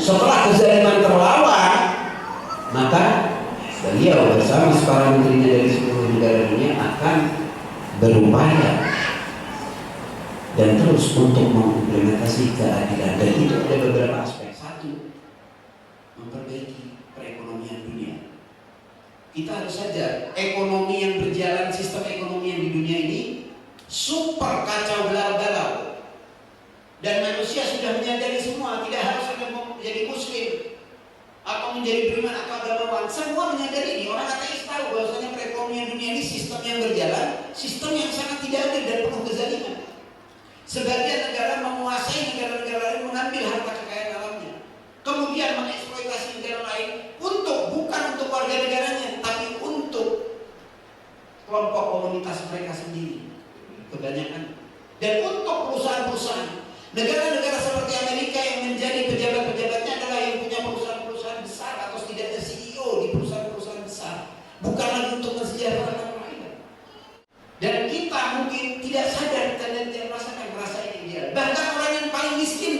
Setelah kezaliman terlawan, maka beliau bersama para menterinya dari seluruh negara dunia akan berupaya dan terus untuk mengimplementasi keadilan. Dan itu ada beberapa aspek. Satu, memperbaiki perekonomian dunia. Kita harus sadar, ekonomi yang berjalan, sistem ekonomi yang di dunia ini super kacau balau. Dan manusia sudah menyadari semua, tidak harus ada menjadi muslim atau menjadi beriman atau agamawan, semua menyadari ini. Orang ateis tahu bahwasanya perekonomian dunia ini sistem yang berjalan, sistem yang sangat tidak adil dan penuh kezaliman. Sebagian negara menguasai negara-negara lain, mengambil harta kekayaan alamnya, kemudian mengeksploitasi negara lain bukan untuk warga negaranya, tapi untuk kelompok komunitas mereka sendiri kebanyakan. Dan untuk perusahaan-perusahaan, negara-negara seperti Amerika yang menjadi pejabat-pejabatnya adalah yang punya perusahaan-perusahaan besar atau setidaknya CEO di perusahaan-perusahaan besar, bukan lagi untuk mensejahterakan rakyat. Dan kita mungkin tidak sadar dan tidak merasakan rasa ini dia. Bahkan orang yang paling miskin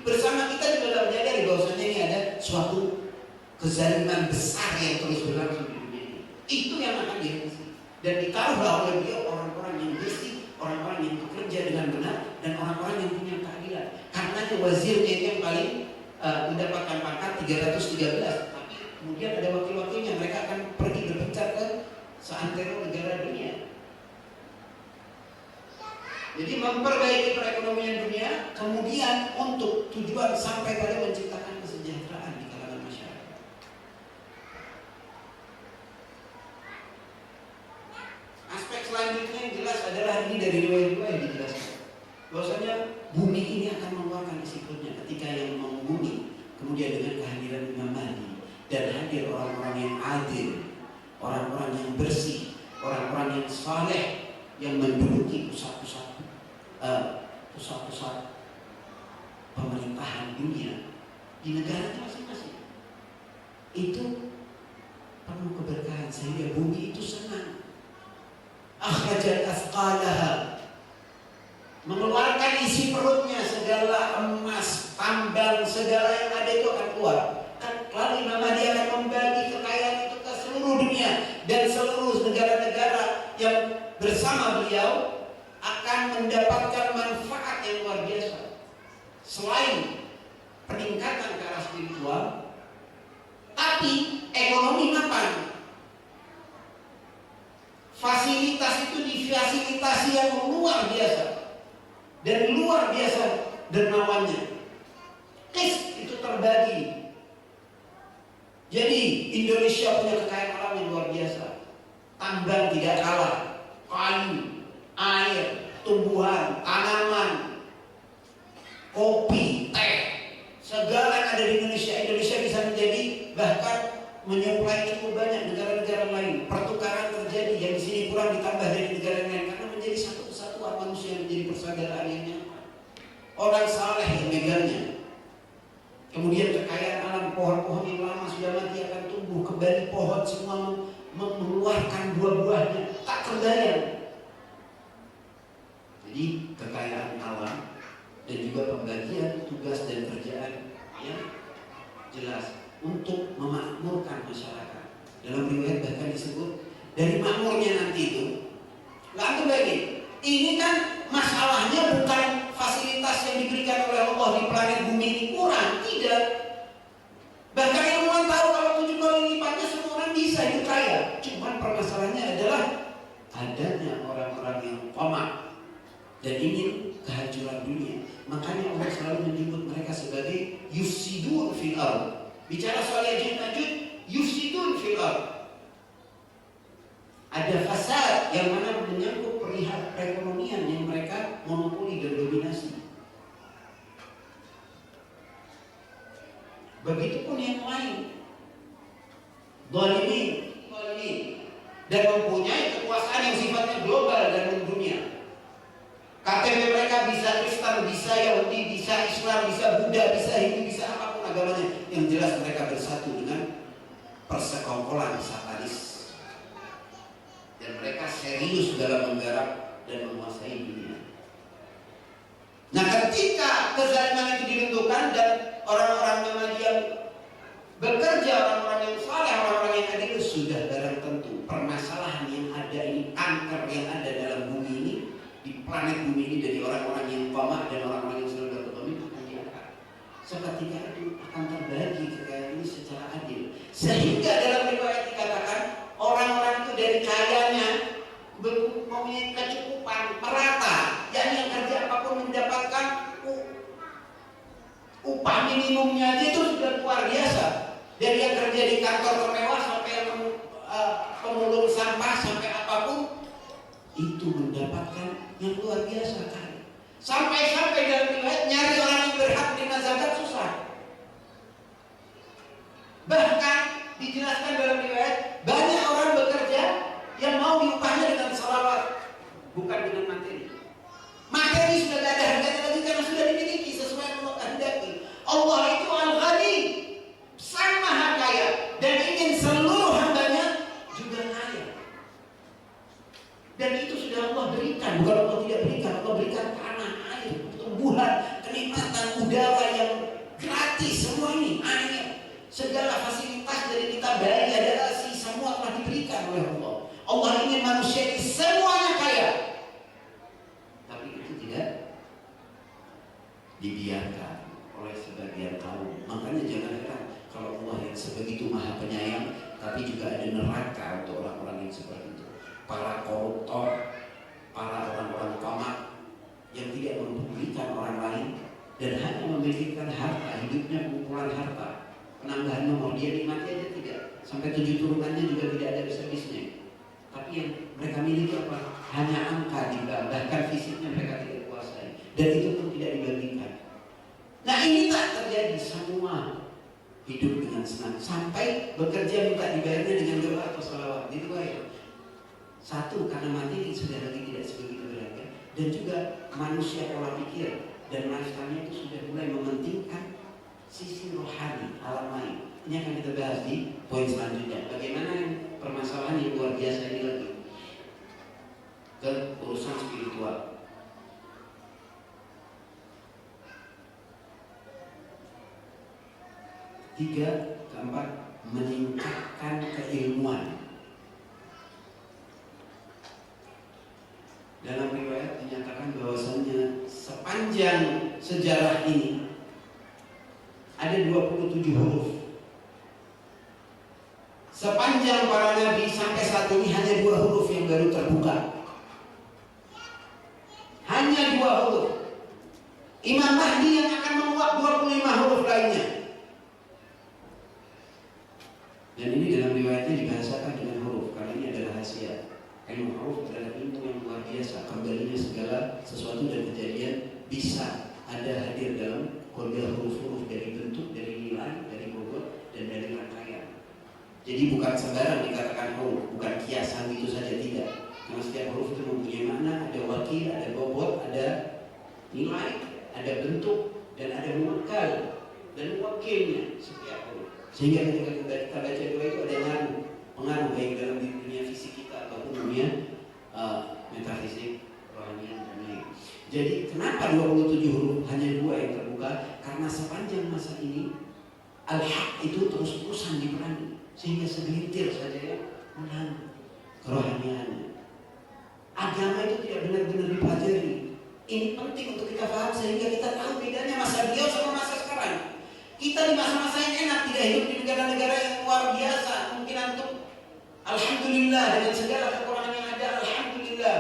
bersama kita juga tidak menyadari bahwasanya ini ada suatu kezaliman besar yang terus berlangsung di dunia ini. Itu yang akan dihentikan. Dan ditaruhlah oleh dia orang-orang yang bersih, orang-orang yang bekerja dengan benar, dan orang-orang yang punya keadilan. Karenanya wazirnya itu yang paling mendapatkan pangkat 313. Tapi kemudian ada wakil-wakilnya, mereka akan pergi berpencar ke seantero negara dunia. Jadi memperbaiki perekonomian dunia, kemudian untuk tujuan sampai pada menciptakan kesejahteraan di kalangan masyarakat. Aspek selanjutnya yang jelas adalah ini dari riwayat-riwayat yang dijelaskan bahwasanya bumi ini akan mengeluarkan risikonya ketika yang membumi, kemudian dengan kehadiran Imam Mahdi dan hadir orang-orang yang adil, orang-orang yang bersih, orang-orang yang saleh yang menduduki pusat-pusat pemerintahan dunia di negara masing-masing. Itu penuh keberkahan sehingga bumi itu senang. Akhrajat asqalaha, mengeluarkan isi perutnya, segala emas, tambang, segala yang ada itu akan keluar. Lalu Imam Mahdi akan membagi kekayaan itu ke seluruh dunia, dan seluruh negara-negara yang bersama beliau akan mendapatkan manfaat yang luar biasa. Selain peningkatan ke arah spiritual, tapi ekonomi mapan. Fasilitas itu difasilitasi yang luar biasa dan luar biasa dermawannya. Itu terbagi. Jadi Indonesia punya kekayaan alam yang luar biasa. Tambang tidak kalah, kayu, air, tumbuhan, tanaman, kopi, teh, segala yang ada di Indonesia. Indonesia bisa menjadi bahkan menyuplai cukup banyak negara-negara lain. Pertukaran terjadi yang di sini kurang ditambah dari negara lain karena menjadi satu kesatuan manusia yang menjadi persaudaraan yang nyata. Orang saleh yang megangnya. Kemudian kekayaan alam, pohon-pohon yang lama sudah mati akan tumbuh kembali, pohon semua mengeluarkan buah-buahnya, tak terbayang. Jadi kekayaan alam dan juga pembagian tugas dan kerjaan yang jelas untuk memakmurkan masyarakat. Dalam riwayat bahkan disebut dari makmurnya nanti itu. Lalu lagi, ini kan masalahnya bukan fasilitas yang diberikan oleh Allah di planet bumi ini kurang, tidak. Bahkan ilmuwan tahu kalau 7 kali lipatnya semua orang bisa hidup kaya. Cuman permasalahannya adalah adanya orang-orang yang tamak dan ingin kehancuran dunia. Makanya Allah selalu menyebut mereka sebagai yufsidun fil ardh. Bicara soal Ya'juj Ma'juj, yufsidun fil ardh. Ada fasad yang mana menyangkut perihal perekonomian yang mereka monopoli dan dominasi. Begitupun yang lain, zalimin, dan mempunyai kekuasaan yang sifatnya global dan mendunia. KTP mereka bisa Kristen, bisa Yahudi, bisa Islam, bisa Buddha, bisa Hindu, bisa apapun agamanya. Yang jelas mereka bersatu dengan persekongkolan satanis. Dan mereka serius dalam menggarap dan menguasai dunia. Nah, ketika kezaliman itu diruntuhkan dan orang-orang Muhammadiyah bekerja, orang-orang yang saleh, orang-orang yang adil, sudah barang tentu permasalahan yang ada ini, kanker yang ada dalam bumi ini, di planet bumi ini, dari orang-orang yang tamak dan orang-orang yang selalu berdoa akan diangkat. Seketika itu akan terbagi kekayaan ini secara adil. Sehingga dalam riwayat dikatakan orang-orang itu dari kayanya mempunyai kecukupan merata, yakni yang kerja apapun mendapatkan upah minimumnya aja itu sudah luar biasa. Dari yang kerja di kantor termewah sampai yang pemulung sampah sampai apapun itu mendapatkan yang luar biasa kan. Sampai dalam riwayat nyari orang yang berhak menerima zakat susah. Bahkan dijelaskan dalam riwayat banyak orang bekerja yang mau diupahnya dengan salawat, bukan dengan materi. Materi sudah tidak ada harganya lagi karena sudah dimiliki sesuai yang Allah kehendaki. Allah itu Al-Ghani, Sang Maha Kaya, dan ingin seluruh hambanya juga kaya. Dan itu sudah Allah berikan, bukan Allah tidak berikan. Allah berikan tanah, air, tumbuhan, kenikmatan udara yang gratis, semua ini air, segala fasilitas dari kita bayi, ada asi, semua telah diberikan oleh Allah. Allah ingin manusia ini semuanya kaya, tapi itu tidak dibiarkan oleh sebagian kaum. Makanya jangan heran kalau Allah yang sebegitu maha penyayang, tapi juga ada neraka untuk orang-orang yang seperti itu. Para koruptor, para orang-orang tamak yang tidak mempedulikan orang lain dan hanya memikirkan harta, hidupnya pengumpulan harta, penambahan nomor, dia nikmati aja tidak, sampai 7 turunannya juga tidak ada servisnya. Tapi yang mereka miliki apa? Hanya angka juga, bahkan fisiknya mereka tidak kuasai, dan itu pun tidak dibagikan. Nah ini tak terjadi, semua hidup dengan senang, sampai bekerja minta dibayarnya dengan doa atau salawat. Itu baik. Satu, karena materi sudah lagi tidak sebegitu berharga, dan juga manusia pola pikir dan lifestyle-nya itu sudah mulai mementingkan sisi rohani, alam lain. Ini akan kita bahas di poin selanjutnya. Bagaimana permasalahan yang luar biasa ini lagi ke urusan spiritual. Tiga, keempat, meningkatkan keilmuan. Dalam riwayat dinyatakan bahwasannya sepanjang sejarah ini ada 27 huruf. Sepanjang para nabi sampai saat ini hanya 2 huruf yang baru terbuka. Hanya 2 huruf. Imam Mahdi yang akan menguak 25 huruf lainnya. Dan ini dalam riwayatnya dibahasakan dengan huruf, karena ini adalah rahasia. Ilmu huruf adalah ilmu yang luar biasa. Kembalinya segala sesuatu dan kejadian bisa ada hadir dalam kode huruf-huruf, dari bentuk, dari nilai, dari bobot, dan dari rangkaian. Jadi bukan sembarang dikatakan huruf, bukan kiasan gitu saja, tidak. Karena setiap huruf itu mempunyai makna, ada wakil, ada bobot, ada nilai, ada bentuk, dan ada muwakkal dan wakilnya setiap huruf. Sehingga ketika kita baca doa itu ada pengaruh baik dalam dunia fisik kita ataupun dunia metafisik, rohanian, dan lain. Jadi kenapa 27 huruf hanya 2 yang terbuka? Karena sepanjang masa ini al-haq itu terus-terusan diperangi, sehingga segelintir saja yang menang kerohaniannya. Agama itu tidak benar-benar dipelajari. Ini penting untuk kita paham sehingga kita tahu bedanya masa beliau sama masa sekarang. Kita di masa-masa yang enak, tidak hidup di negara-negara yang luar biasa. Mungkin antum alhamdulillah dengan segala kekurangan yang ada, alhamdulillah.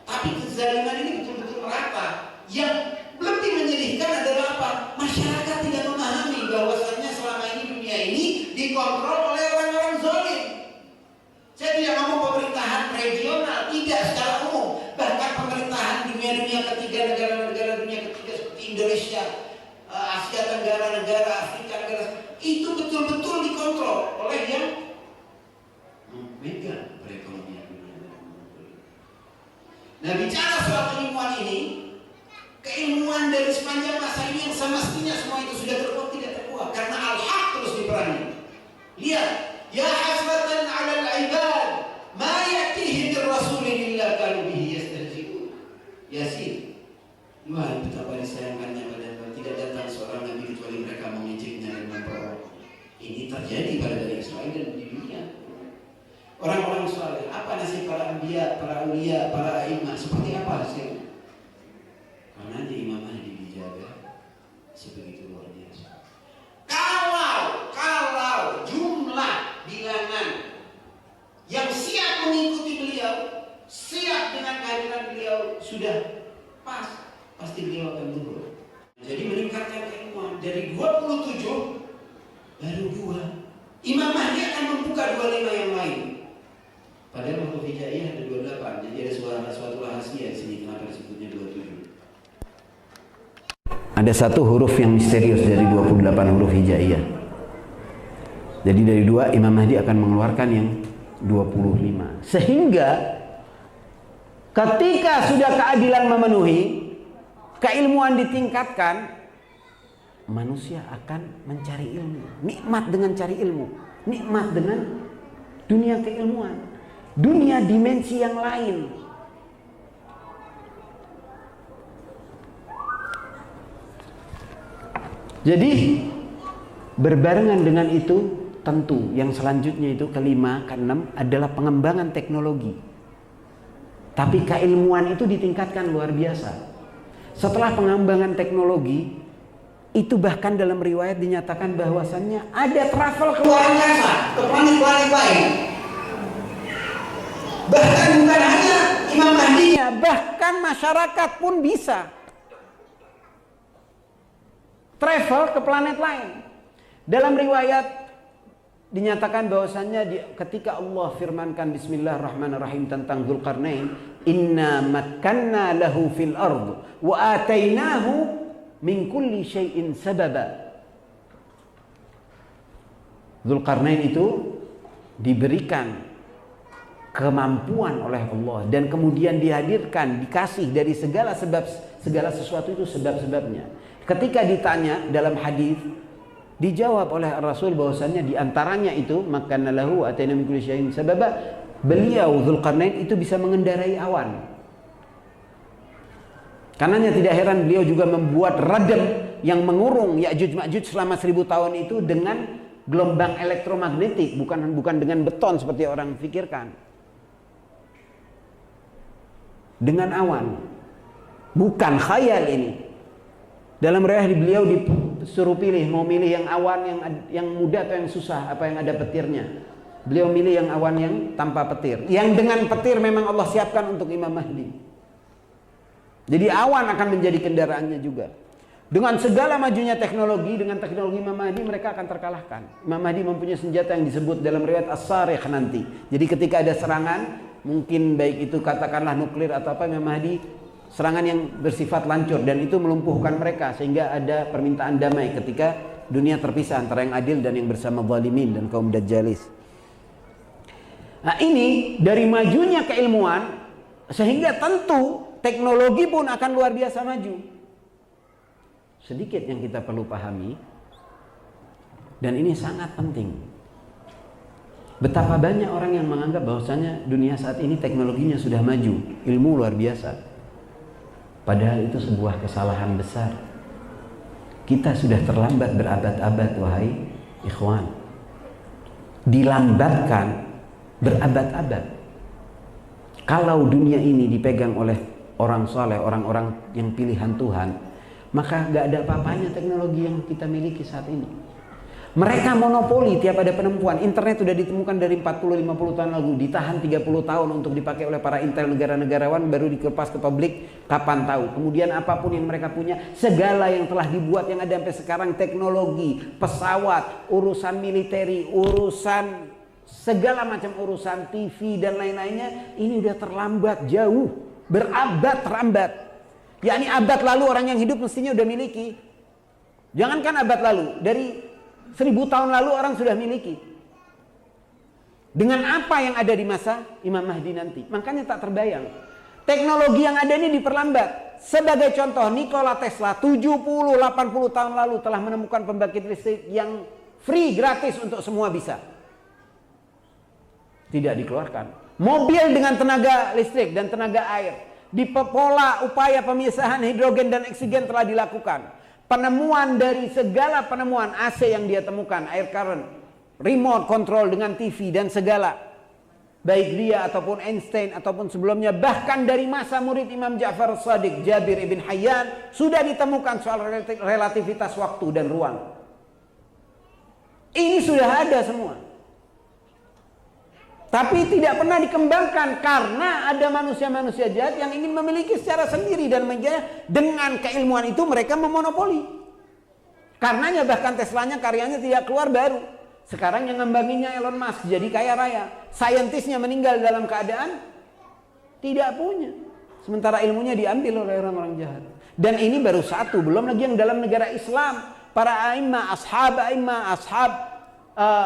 Tapi kezaliman ini betul-betul merata. Yang lebih menyedihkan adalah apa? Masyarakat tidak memahami bahwasannya selama ini dunia ini dikontrol oleh orang-orang zalim. Saya tidak ngomong pemerintahan regional, tidak secara umum. Bahkan pemerintahan dunia-dunia ketiga, negara-negara dunia ketiga seperti Indonesia, Asia Tenggara, negara Afrika, negara itu betul-betul dikontrol oleh yang memegang perekonomian dunia. Nah, bicara soal keilmuan ini, keilmuan dari sepanjang masa ini yang semestinya semua itu sudah terkuat tidak terkuat karena al-haq terus diperangi. Lihat, ya hasratan 'alal 'ibad ma ya'tihi bir rasulin illa kanu bihi yastahzi'un. Yasin. Wah, betapa disayangkannya pada tidak datang seorang nabi kecuali mereka mengejeknya dan memperoleh. Ini terjadi pada Bani Israil dan di dunia. Orang-orang saleh, apa nasib para anbiya, para aulia, para a'immah, seperti apa hasilnya? Karena di Imam Mahdi dijaga sebegitu luar biasa. Kalau jumlah bilangan yang siap mengikuti beliau, siap dengan kehadiran beliau sudah pas, pasti beliau akan turun. Jadi meningkatkan keilmuan dari 27 baru 2. Imam Mahdi akan membuka 25 yang lain. Padahal waktu hijaiyah ada 28. Jadi ada suatu rahasia di sini kenapa disebutnya 27. Ada satu huruf yang misterius dari 28 huruf hijaiyah. Jadi dari 2 Imam Mahdi akan mengeluarkan yang 25. Sehingga ketika sudah keadilan memenuhi, keilmuan ditingkatkan, manusia akan mencari ilmu. Nikmat dengan cari ilmu, nikmat dengan dunia keilmuan, dunia dimensi yang lain. Jadi berbarengan dengan itu, tentu yang selanjutnya itu kelima, keenam adalah pengembangan teknologi. Tapi keilmuan itu ditingkatkan luar biasa. Setelah pengembangan teknologi itu, bahkan dalam riwayat dinyatakan bahwasannya ada travel ke luar angkasa, ke planet-planet lain. Bahkan bukan hanya Imam Mahdinya, bahkan masyarakat pun bisa travel ke planet lain. Dalam riwayat dinyatakan bahwasannya ketika Allah firmankan Bismillahirrahmanirrahim tentang Dzulqarnain, inna makkanna lahu fil ard wa atainahu min kulli syai'in sababa. Dzulqarnain itu diberikan kemampuan oleh Allah dan kemudian dihadirkan, dikasih dari segala sebab, segala sesuatu itu sebab-sebabnya. Ketika ditanya dalam hadis, dijawab oleh Rasul bahwasannya diantaranya itu makanna lahu atayna min kulli syai'in sababa. Beliau Dzulqarnain itu bisa mengendarai awan. Karenanya tidak heran beliau juga membuat radem yang mengurung Ya'juj Ma'juj selama 1000 tahun itu dengan gelombang elektromagnetik, bukan dengan beton seperti orang pikirkan. Dengan awan. Bukan khayal ini. Dalam riwayat beliau disuruh pilih, mau milih yang awan yang mudah atau yang susah, apa yang ada petirnya. Beliau milih yang awan yang tanpa petir. Yang dengan petir memang Allah siapkan untuk Imam Mahdi. Jadi awan akan menjadi kendaraannya juga. Dengan segala majunya teknologi, dengan teknologi Imam Mahdi mereka akan terkalahkan. Imam Mahdi mempunyai senjata yang disebut dalam riwayat As-Sarikh nanti. Jadi ketika ada serangan, mungkin baik itu katakanlah nuklir atau apa, Imam Mahdi serangan yang bersifat lancur dan itu melumpuhkan mereka sehingga ada permintaan damai ketika dunia terpisah antara yang adil dan yang bersama zalimin dan kaum dajjalis. Nah ini dari majunya keilmuan sehingga tentu teknologi pun akan luar biasa maju. Sedikit yang kita perlu pahami dan ini sangat penting. Betapa banyak orang yang menganggap bahwasanya dunia saat ini teknologinya sudah maju, ilmu luar biasa. Padahal itu sebuah kesalahan besar. Kita sudah terlambat berabad-abad, wahai ikhwan. Dilambatkan berabad-abad. Kalau dunia ini dipegang oleh orang soleh, orang-orang yang pilihan Tuhan, maka gak ada apa-apanya teknologi yang kita miliki saat ini. Mereka monopoli tiap ada penemuan. Internet sudah ditemukan dari 40-50 tahun lalu, ditahan 30 tahun untuk dipakai oleh para intel negara-negarawan, baru dikepas ke publik kapan tahu. Kemudian apapun yang mereka punya, segala yang telah dibuat yang ada sampai sekarang, teknologi, pesawat, urusan militeri, urusan segala macam urusan TV dan lain-lainnya, ini udah terlambat jauh, berabad terlambat. Yakni abad lalu orang yang hidup mestinya udah miliki. Jangankan abad lalu, dari 1000 tahun lalu orang sudah miliki. Dengan apa yang ada di masa Imam Mahdi nanti, makanya tak terbayang. Teknologi yang ada ini diperlambat. Sebagai contoh, Nikola Tesla 70-80 tahun lalu telah menemukan pembangkit listrik yang free, gratis untuk semua bisa. Tidak dikeluarkan. Mobil dengan tenaga listrik dan tenaga air. Di pola upaya pemisahan hidrogen dan oksigen telah dilakukan. Penemuan dari segala penemuan AC yang dia temukan, air current, remote control dengan TV dan segala. Baik dia ataupun Einstein ataupun sebelumnya, bahkan dari masa murid Imam Ja'far Shadiq, Jabir ibn Hayyan, sudah ditemukan soal relativitas waktu dan ruang. Ini sudah ada semua. Tapi tidak pernah dikembangkan karena ada manusia-manusia jahat yang ingin memiliki secara sendiri, dan dengan keilmuan itu mereka memonopoli. Karenanya bahkan Teslanya karyanya tidak keluar baru. Sekarang yang ngembanginnya Elon Musk jadi kaya raya. Saintisnya meninggal dalam keadaan tidak punya. Sementara ilmunya diambil oleh orang-orang jahat. Dan ini baru satu, belum lagi yang dalam negara Islam. Para a'immah, ashab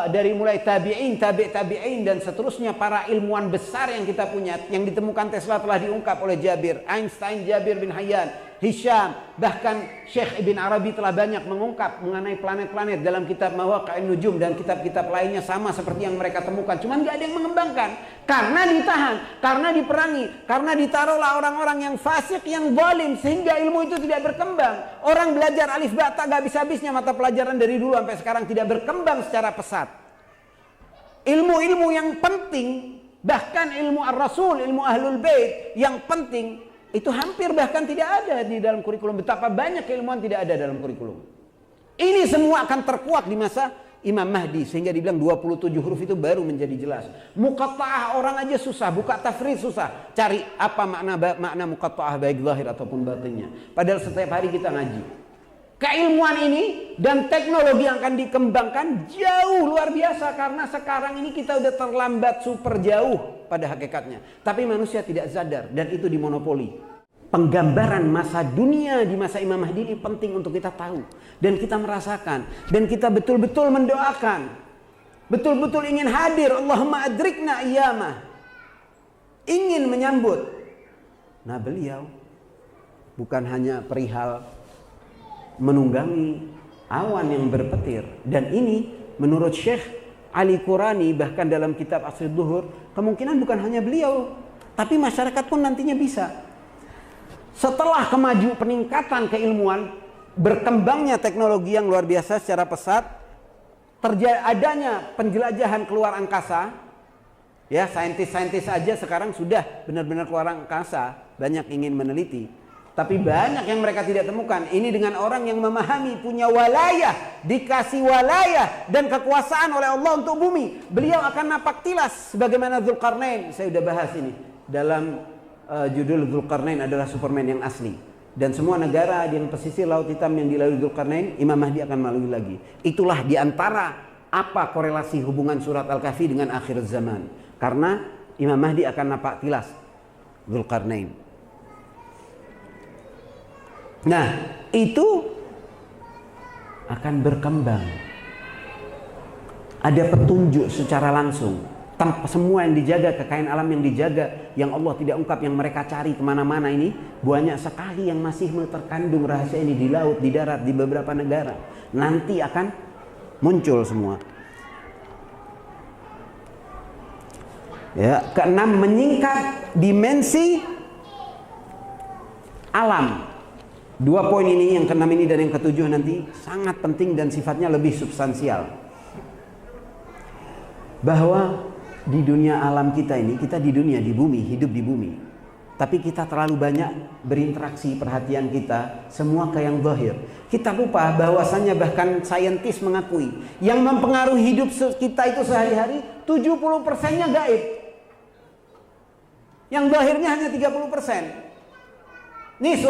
dari mulai tabi'in dan seterusnya, para ilmuwan besar yang kita punya, yang ditemukan Tesla telah diungkap oleh Jabir, Einstein, Jabir bin Hayyan, Hisham, bahkan Syekh Ibn Arabi telah banyak mengungkap mengenai planet-planet dalam kitab Mawaqa'in Nujum dan kitab-kitab lainnya, sama seperti yang mereka temukan. Cuman gak ada yang mengembangkan karena ditahan, karena diperangi, karena ditaruhlah orang-orang yang fasik, yang zalim, sehingga ilmu itu tidak berkembang. Orang belajar alif ba ta gak habis-habisnya, mata pelajaran dari dulu sampai sekarang tidak berkembang secara pesat. Ilmu-ilmu yang penting, bahkan ilmu ar-rasul, ilmu ahlul bait yang penting, itu hampir bahkan tidak ada di dalam kurikulum. Betapa banyak keilmuan tidak ada dalam kurikulum. Ini semua akan terkuak di masa Imam Mahdi, sehingga dibilang 27 huruf itu baru menjadi jelas. Muqatta'ah orang aja susah, buka tafrid susah. Cari apa makna muqatta'ah baik zahir ataupun batinnya. Padahal setiap hari kita ngaji. Keilmuan ini dan teknologi yang akan dikembangkan jauh luar biasa, karena sekarang ini kita udah terlambat super jauh pada hakikatnya. Tapi manusia tidak sadar dan itu dimonopoli. Penggambaran masa dunia di masa Imam Mahdi ini penting untuk kita tahu dan kita merasakan, dan kita betul-betul mendoakan, betul-betul ingin hadir. Allahumma adrikna iyamah, ingin menyambut. Nah, beliau bukan hanya perihal menunggangi awan yang berpetir, dan ini menurut Syekh Ali Qurani, bahkan dalam kitab Asri Duhur, kemungkinan bukan hanya beliau, tapi masyarakat pun nantinya bisa. Setelah peningkatan keilmuan, berkembangnya teknologi yang luar biasa secara pesat, adanya penjelajahan keluar angkasa, ya, saintis-saintis aja sekarang sudah benar-benar keluar angkasa, banyak ingin meneliti. Tapi banyak yang mereka tidak temukan. Ini dengan orang yang memahami, punya walayah, dikasih walayah dan kekuasaan oleh Allah untuk bumi. Beliau akan napak tilas sebagaimana Dzulqarnain. Saya sudah bahas ini dalam judul Dzulqarnain adalah Superman yang asli. Dan semua negara yang pesisir Laut Hitam yang dilalui Dzulqarnain, Imam Mahdi akan melalui lagi. Itulah diantara apa korelasi hubungan surat Al-Kahfi dengan akhir zaman. Karena Imam Mahdi akan napak tilas Dzulqarnain. Nah, itu akan berkembang. Ada petunjuk secara langsung. Tanpa semua yang dijaga, kekayaan alam yang dijaga, yang Allah tidak ungkap, yang mereka cari kemana-mana ini, banyak sekali yang masih terkandung rahasia ini di laut, di darat, di beberapa negara. Nanti akan muncul semua. Ya, keenam, menyingkat dimensi alam. Dua poin ini, yang keenam ini dan yang ketujuh nanti, sangat penting dan sifatnya lebih substansial. Bahwa di dunia alam kita ini, kita di dunia, di bumi, hidup di bumi, tapi kita terlalu banyak berinteraksi, perhatian kita semua ke yang zahir. Kita lupa bahwasannya bahkan saintis mengakui yang mempengaruhi hidup kita itu sehari-hari 70%-nya gaib. Yang zahirnya hanya 30%. Nih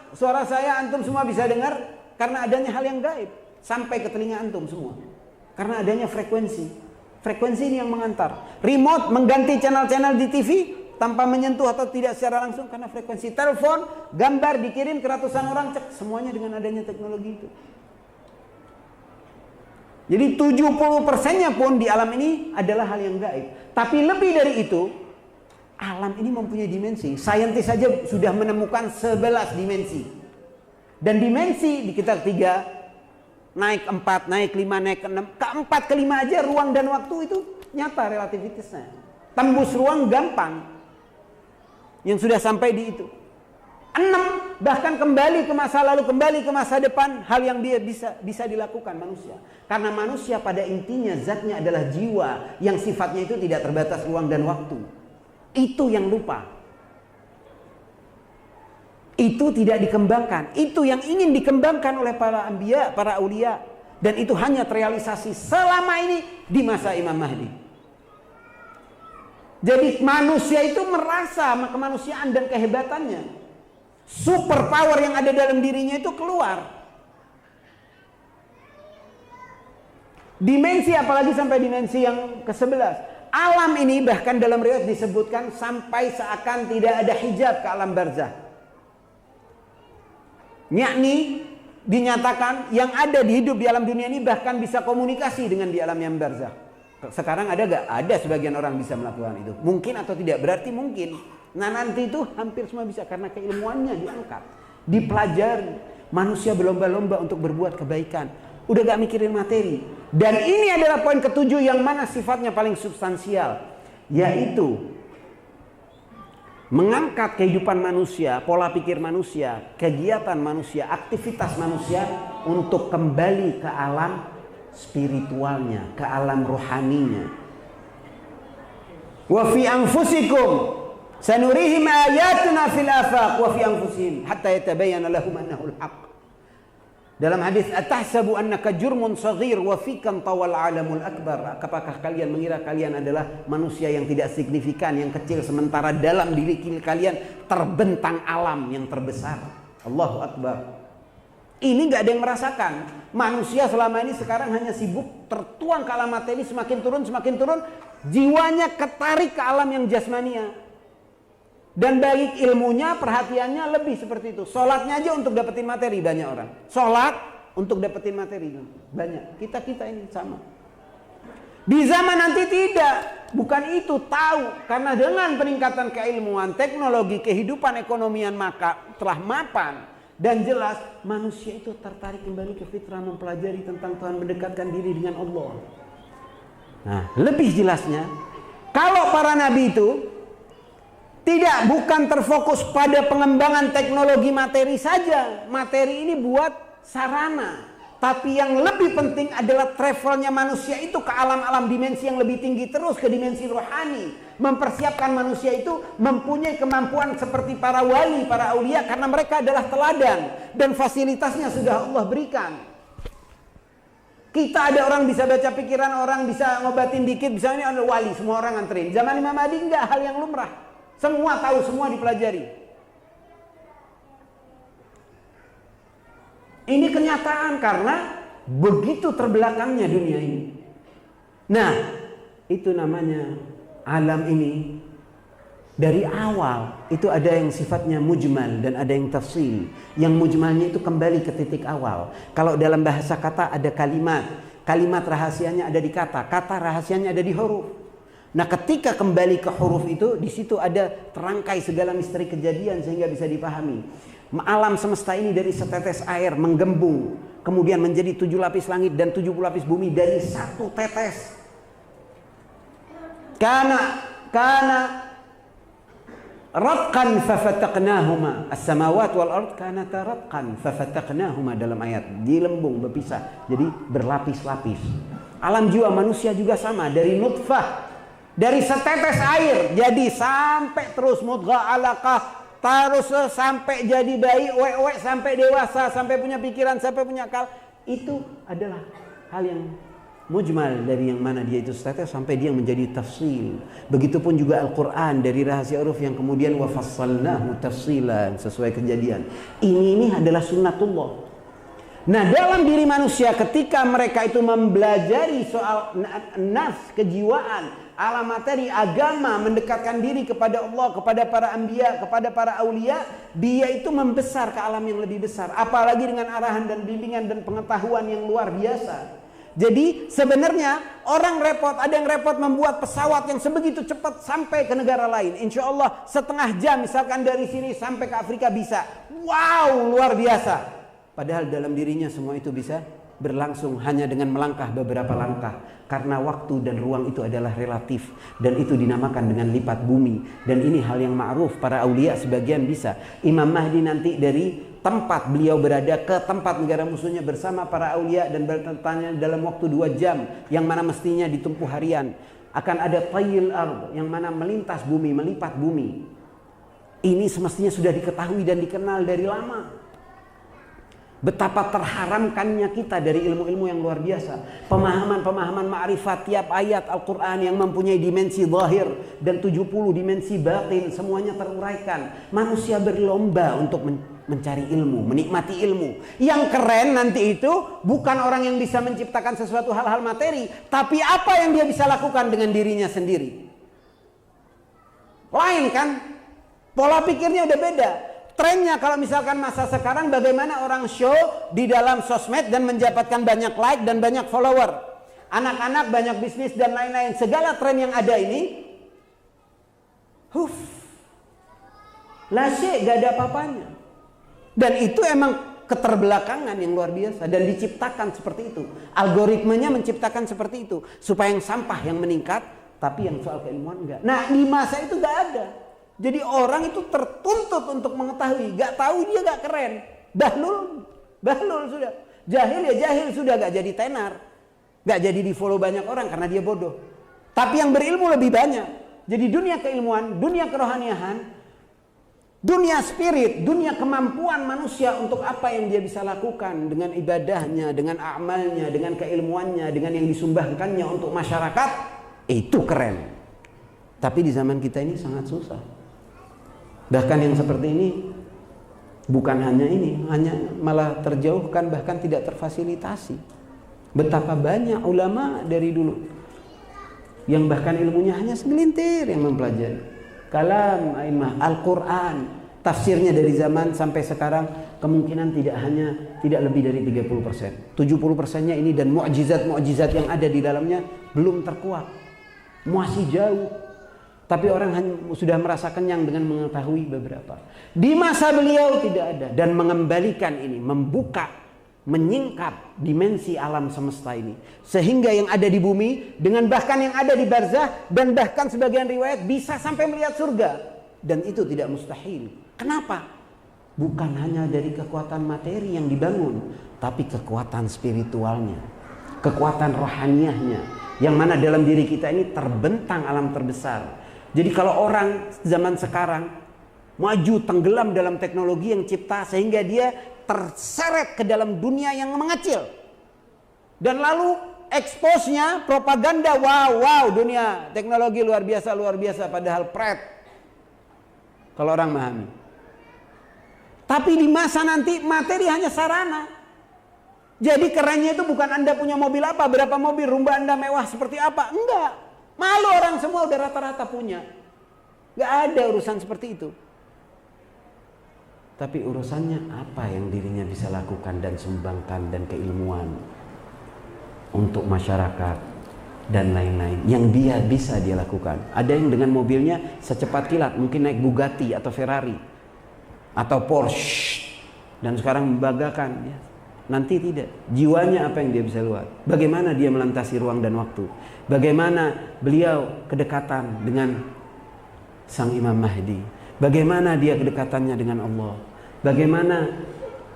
suara saya antum semua bisa dengar karena adanya hal yang gaib sampai ke telinga antum semua. Karena adanya frekuensi. Frekuensi ini yang mengantar. Remote mengganti channel-channel di TV tanpa menyentuh atau tidak secara langsung karena frekuensi. Telepon, gambar dikirim ke ratusan orang, cek, semuanya dengan adanya teknologi itu. Jadi 70%-nya pun di alam ini adalah hal yang gaib. Tapi lebih dari itu, alam ini mempunyai dimensi. Saintis saja sudah menemukan 11 dimensi. Dan dimensi di kita 3, naik 4, naik 5, naik 6. Ke 4, ke 5 aja ruang dan waktu itu nyata relativitasnya. Tembus ruang gampang. Yang sudah sampai di itu. 6, bahkan kembali ke masa lalu, kembali ke masa depan, hal yang dia bisa dilakukan manusia. Karena manusia pada intinya zatnya adalah jiwa yang sifatnya itu tidak terbatas ruang dan waktu. Itu yang lupa. Itu tidak dikembangkan. Itu yang ingin dikembangkan oleh para anbiya, para aulia. Dan itu hanya terrealisasi selama ini di masa Imam Mahdi. Jadi manusia itu merasa kemanusiaan dan kehebatannya. Super power yang ada dalam dirinya itu keluar. Dimensi, apalagi sampai dimensi yang ke-11. Alam ini bahkan dalam riwayat disebutkan sampai seakan tidak ada hijab ke alam barzah. Yakni dinyatakan yang ada di hidup di alam dunia ini bahkan bisa komunikasi dengan di alam yang barzah. Sekarang ada gak? Ada sebagian orang bisa melakukan itu. Mungkin atau tidak? Berarti mungkin. Nah nanti itu hampir semua bisa karena keilmuannya diangkat, dipelajari. Manusia berlomba-lomba untuk berbuat kebaikan. Udah gak mikirin materi. Dan ini adalah poin ke-7 yang mana sifatnya paling substansial, yaitu mengangkat kehidupan manusia, pola pikir manusia, kegiatan manusia, aktivitas manusia untuk kembali ke alam spiritualnya, ke alam rohaninya. Wa fi anfusikum sanurihim ayatuna fil afaq wa fi anfusihim hatta yatabayyana lahum annahu al-haq. Dalam hadis, atahsabu annaka jurmun saghir wa fikan tawal alamul akbar. Apakah kalian mengira kalian adalah manusia yang tidak signifikan, yang kecil, sementara dalam diri kalian terbentang alam yang terbesar. Allahu akbar. Ini gak ada yang merasakan. Manusia selama ini sekarang hanya sibuk tertuang ke alam materi, semakin turun, jiwanya ketarik ke alam yang jasmania. Dan baik ilmunya, perhatiannya lebih seperti itu. Sholatnya aja untuk dapetin materi, banyak orang. Sholat untuk dapetin materi, banyak. Kita ini sama. Di zaman nanti tidak. Bukan itu, tahu. Karena dengan peningkatan keilmuan, teknologi, kehidupan ekonomian maka telah mapan. Dan jelas manusia itu tertarik kembali ke fitrah, mempelajari tentang Tuhan, mendekatkan diri dengan Allah. Nah, lebih jelasnya, kalau para nabi itu bukan terfokus pada pengembangan teknologi materi saja. Materi ini buat sarana. Tapi yang lebih penting adalah travelnya manusia itu ke alam-alam dimensi yang lebih tinggi, terus ke dimensi rohani. Mempersiapkan manusia itu mempunyai kemampuan seperti para wali, para aulia, karena mereka adalah teladan. Dan fasilitasnya sudah Allah berikan. Kita ada orang bisa baca pikiran orang, bisa ngobatin dikit, misalnya ada wali, semua orang nganterin. Zaman Imam Mahdi enggak, hal yang lumrah. Semua tahu, semua dipelajari. Ini kenyataan karena begitu terbelakangnya dunia ini. Nah, itu namanya alam ini. Dari awal itu ada yang sifatnya mujmal dan ada yang tafsil. Yang mujmalnya itu kembali ke titik awal. Kalau dalam bahasa kata ada kalimat. Kalimat rahasianya ada di kata. Kata rahasianya ada di huruf. Nah, ketika kembali ke huruf itu, di situ ada terangkai segala misteri kejadian sehingga bisa dipahami. Alam semesta ini dari setetes air menggembung, kemudian menjadi 7 lapis langit dan 70 lapis bumi dari satu tetes. Kana ratqan fafataqnahuma. As-samawati wal ard kanata ratqan fafataqnahuma, dalam ayat dilembung, berpisah, jadi berlapis-lapis. Alam jiwa manusia juga sama, dari nutfah, dari setetes air jadi sampai terus mudghah, alaqah, terus sampai jadi bayi, wek sampai dewasa, sampai punya pikiran, sampai punya akal. Itu adalah hal yang mujmal, dari yang mana dia itu setetes sampai dia menjadi tafsil. Begitupun juga Al-Quran, dari rahasia huruf yang kemudian wa fassalnahu tafsilan, sesuai kejadian. Ini adalah sunnatullah. Nah, dalam diri manusia ketika mereka itu mempelajari soal nafs, kejiwaan, alam materi, agama, mendekatkan diri kepada Allah, kepada para anbiya, kepada para aulia, dia itu membesar ke alam yang lebih besar. Apalagi dengan arahan dan bimbingan dan pengetahuan yang luar biasa. Jadi sebenarnya orang repot, ada yang repot membuat pesawat yang sebegitu cepat sampai ke negara lain. Insya Allah setengah jam misalkan dari sini sampai ke Afrika bisa. Wow, luar biasa. Padahal dalam dirinya semua itu bisa berlangsung hanya dengan melangkah beberapa langkah, karena waktu dan ruang itu adalah relatif, dan itu dinamakan dengan lipat bumi. Dan ini hal yang ma'ruf, para aulia sebagian bisa. Imam Mahdi nanti dari tempat beliau berada ke tempat negara musuhnya bersama para aulia dan bertanya dalam waktu 2 jam, yang mana mestinya ditempuh harian. Akan ada tayyil ard, yang mana melintas bumi, melipat bumi. Ini semestinya sudah diketahui dan dikenal dari lama. Betapa terharamkannya kita dari ilmu-ilmu yang luar biasa. Pemahaman-pemahaman ma'rifat tiap ayat Al-Quran yang mempunyai dimensi zahir dan 70 dimensi batin, semuanya teruraikan. Manusia berlomba untuk mencari ilmu, menikmati ilmu. Yang keren nanti itu bukan orang yang bisa menciptakan sesuatu hal-hal materi, tapi apa yang dia bisa lakukan dengan dirinya sendiri. Lain kan? Pola pikirnya udah beda. Trennya kalau misalkan masa sekarang, bagaimana orang show di dalam sosmed dan mendapatkan banyak like dan banyak follower. Anak-anak banyak bisnis dan lain-lain. Segala tren yang ada ini, lasik, gak ada apa-apanya. Dan itu emang keterbelakangan yang luar biasa. Dan diciptakan seperti itu. Algoritmanya menciptakan seperti itu. Supaya yang sampah yang meningkat, tapi yang soal keilmuan enggak. Nah di masa itu gak ada. Jadi orang itu tertuntut untuk mengetahui. Gak tahu dia gak keren. Bahlul sudah. Jahil ya jahil sudah, gak jadi tenar. Gak jadi di follow banyak orang karena dia bodoh. Tapi yang berilmu lebih banyak. Jadi dunia keilmuan, dunia kerohaniahan, dunia spirit, dunia kemampuan manusia untuk apa yang dia bisa lakukan dengan ibadahnya, dengan amalnya, dengan keilmuannya, dengan yang disumbangkannya untuk masyarakat, itu keren. Tapi di zaman kita ini sangat susah. Bahkan yang seperti ini bukan hanya ini, hanya malah terjauhkan, bahkan tidak terfasilitasi. Betapa banyak ulama dari dulu yang bahkan ilmunya hanya segelintir yang mempelajari. Kalam aimah Al-Quran, tafsirnya dari zaman sampai sekarang kemungkinan tidak lebih dari 30%. 70%-nya ini dan mu'jizat-mu'jizat yang ada di dalamnya belum terkuak. Masih jauh. Tapi orang hanya sudah merasa kenyang dengan mengetahui beberapa. Di masa beliau tidak ada. Dan mengembalikan ini, membuka, menyingkap dimensi alam semesta ini. Sehingga yang ada di bumi, dengan bahkan yang ada di barzah, dan bahkan sebagian riwayat bisa sampai melihat surga. Dan itu tidak mustahil. Kenapa? Bukan hanya dari kekuatan materi yang dibangun, tapi kekuatan spiritualnya, kekuatan rohaniahnya, yang mana dalam diri kita ini terbentang alam terbesar. Jadi kalau orang zaman sekarang maju tenggelam dalam teknologi yang cipta sehingga dia terseret ke dalam dunia yang mengecil. Dan lalu expose-nya propaganda, wow dunia teknologi luar biasa padahal pret. Kalau orang memahami. Tapi di masa nanti materi hanya sarana. Jadi kerennya itu bukan Anda punya mobil apa, berapa mobil, rumah Anda mewah seperti apa, enggak. Malu orang semua udah rata-rata punya. Gak ada urusan seperti itu. Tapi urusannya apa yang dirinya bisa lakukan dan sumbangkan dan keilmuan untuk masyarakat dan lain-lain yang dia bisa dia lakukan. Ada yang dengan mobilnya secepat kilat mungkin naik Bugatti atau Ferrari atau Porsche dan sekarang membanggakan ya. Nanti tidak. Jiwanya apa yang dia bisa luar? Bagaimana dia melintasi ruang dan waktu? Bagaimana beliau kedekatan dengan sang Imam Mahdi? Bagaimana dia kedekatannya dengan Allah? Bagaimana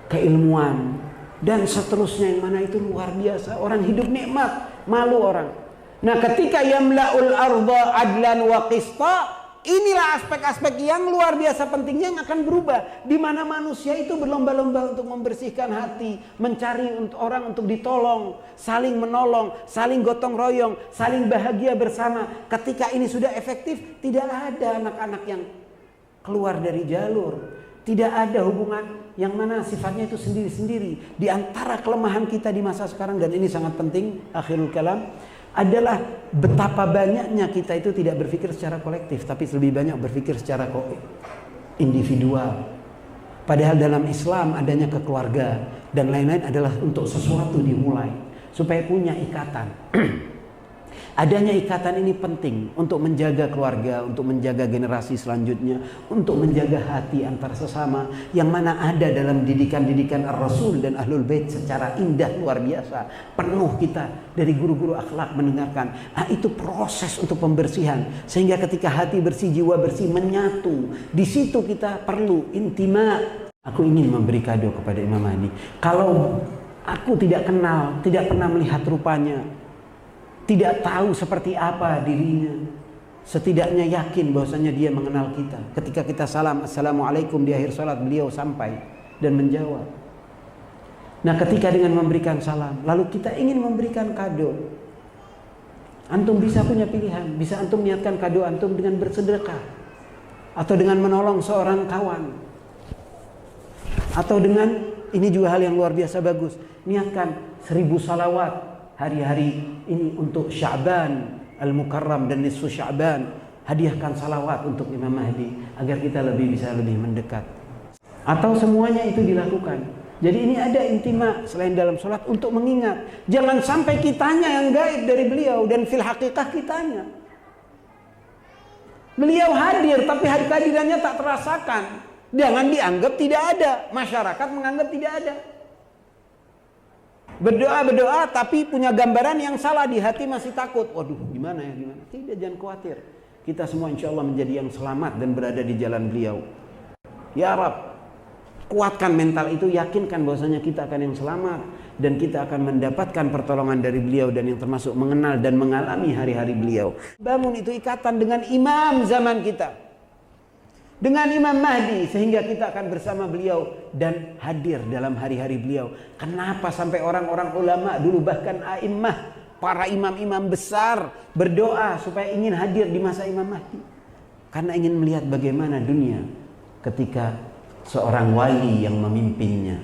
keilmuan dan seterusnya yang mana itu luar biasa. Orang hidup nikmat, malu orang. Nah, ketika yamla'ul arda adlan wa qista, inilah aspek-aspek yang luar biasa pentingnya yang akan berubah. Di mana manusia itu berlomba-lomba untuk membersihkan hati, mencari orang untuk ditolong, saling menolong, saling gotong royong, saling bahagia bersama. Ketika ini sudah efektif, tidak ada anak-anak yang keluar dari jalur. Tidak ada hubungan yang mana sifatnya itu sendiri-sendiri. Di antara kelemahan kita di masa sekarang, dan ini sangat penting, akhirul kalam, adalah betapa banyaknya kita itu tidak berpikir secara kolektif, tapi lebih banyak berpikir secara individual. Padahal dalam Islam adanya kekeluarga dan lain-lain adalah untuk sesuatu dimulai supaya punya ikatan. Adanya ikatan ini penting untuk menjaga keluarga, untuk menjaga generasi selanjutnya, untuk menjaga hati antar sesama yang mana ada dalam didikan-didikan Ar-Rasul dan Ahlul Bait secara indah luar biasa. Penuh kita dari guru-guru akhlak mendengarkan. Itu proses untuk pembersihan sehingga ketika hati bersih, jiwa bersih menyatu. Di situ kita perlu intima. Aku ingin memberi kado kepada Imam Mahdi. Kalau aku tidak kenal, tidak pernah melihat rupanya, tidak tahu seperti apa dirinya, setidaknya yakin bahwasanya dia mengenal kita. Ketika kita salam assalamualaikum di akhir salat, beliau sampai dan menjawab. Nah, ketika dengan memberikan salam lalu kita ingin memberikan kado, antum bisa punya pilihan. Bisa antum niatkan kado antum dengan bersedekah, atau dengan menolong seorang kawan, atau dengan, ini juga hal yang luar biasa bagus, niatkan 1000 salawat hari-hari ini untuk Sya'ban Al-Mukarram dan nisfu Sya'ban. Hadiahkan salawat untuk Imam Mahdi agar kita bisa lebih mendekat. Atau semuanya itu dilakukan. Jadi ini ada intima selain dalam sholat untuk mengingat. Jangan sampai kitanya yang gaib dari beliau dan fil hakikah kitanya. Beliau hadir tapi kehadirannya tak terasakan. Jangan dianggap tidak ada. Masyarakat menganggap tidak ada. Berdoa tapi punya gambaran yang salah, di hati masih takut. Waduh, gimana ya, gimana? Tidak, jangan khawatir. Kita semua insya Allah menjadi yang selamat dan berada di jalan beliau. Ya Rab, kuatkan mental itu, yakinkan bahwasanya kita akan yang selamat dan kita akan mendapatkan pertolongan dari beliau dan yang termasuk mengenal dan mengalami hari-hari beliau. Bangun itu ikatan dengan imam zaman kita, dengan Imam Mahdi, sehingga kita akan bersama beliau dan hadir dalam hari-hari beliau. Kenapa sampai orang-orang ulama dulu, bahkan a'immah, para imam-imam besar berdoa supaya ingin hadir di masa Imam Mahdi? Karena ingin melihat bagaimana dunia ketika seorang wali yang memimpinnya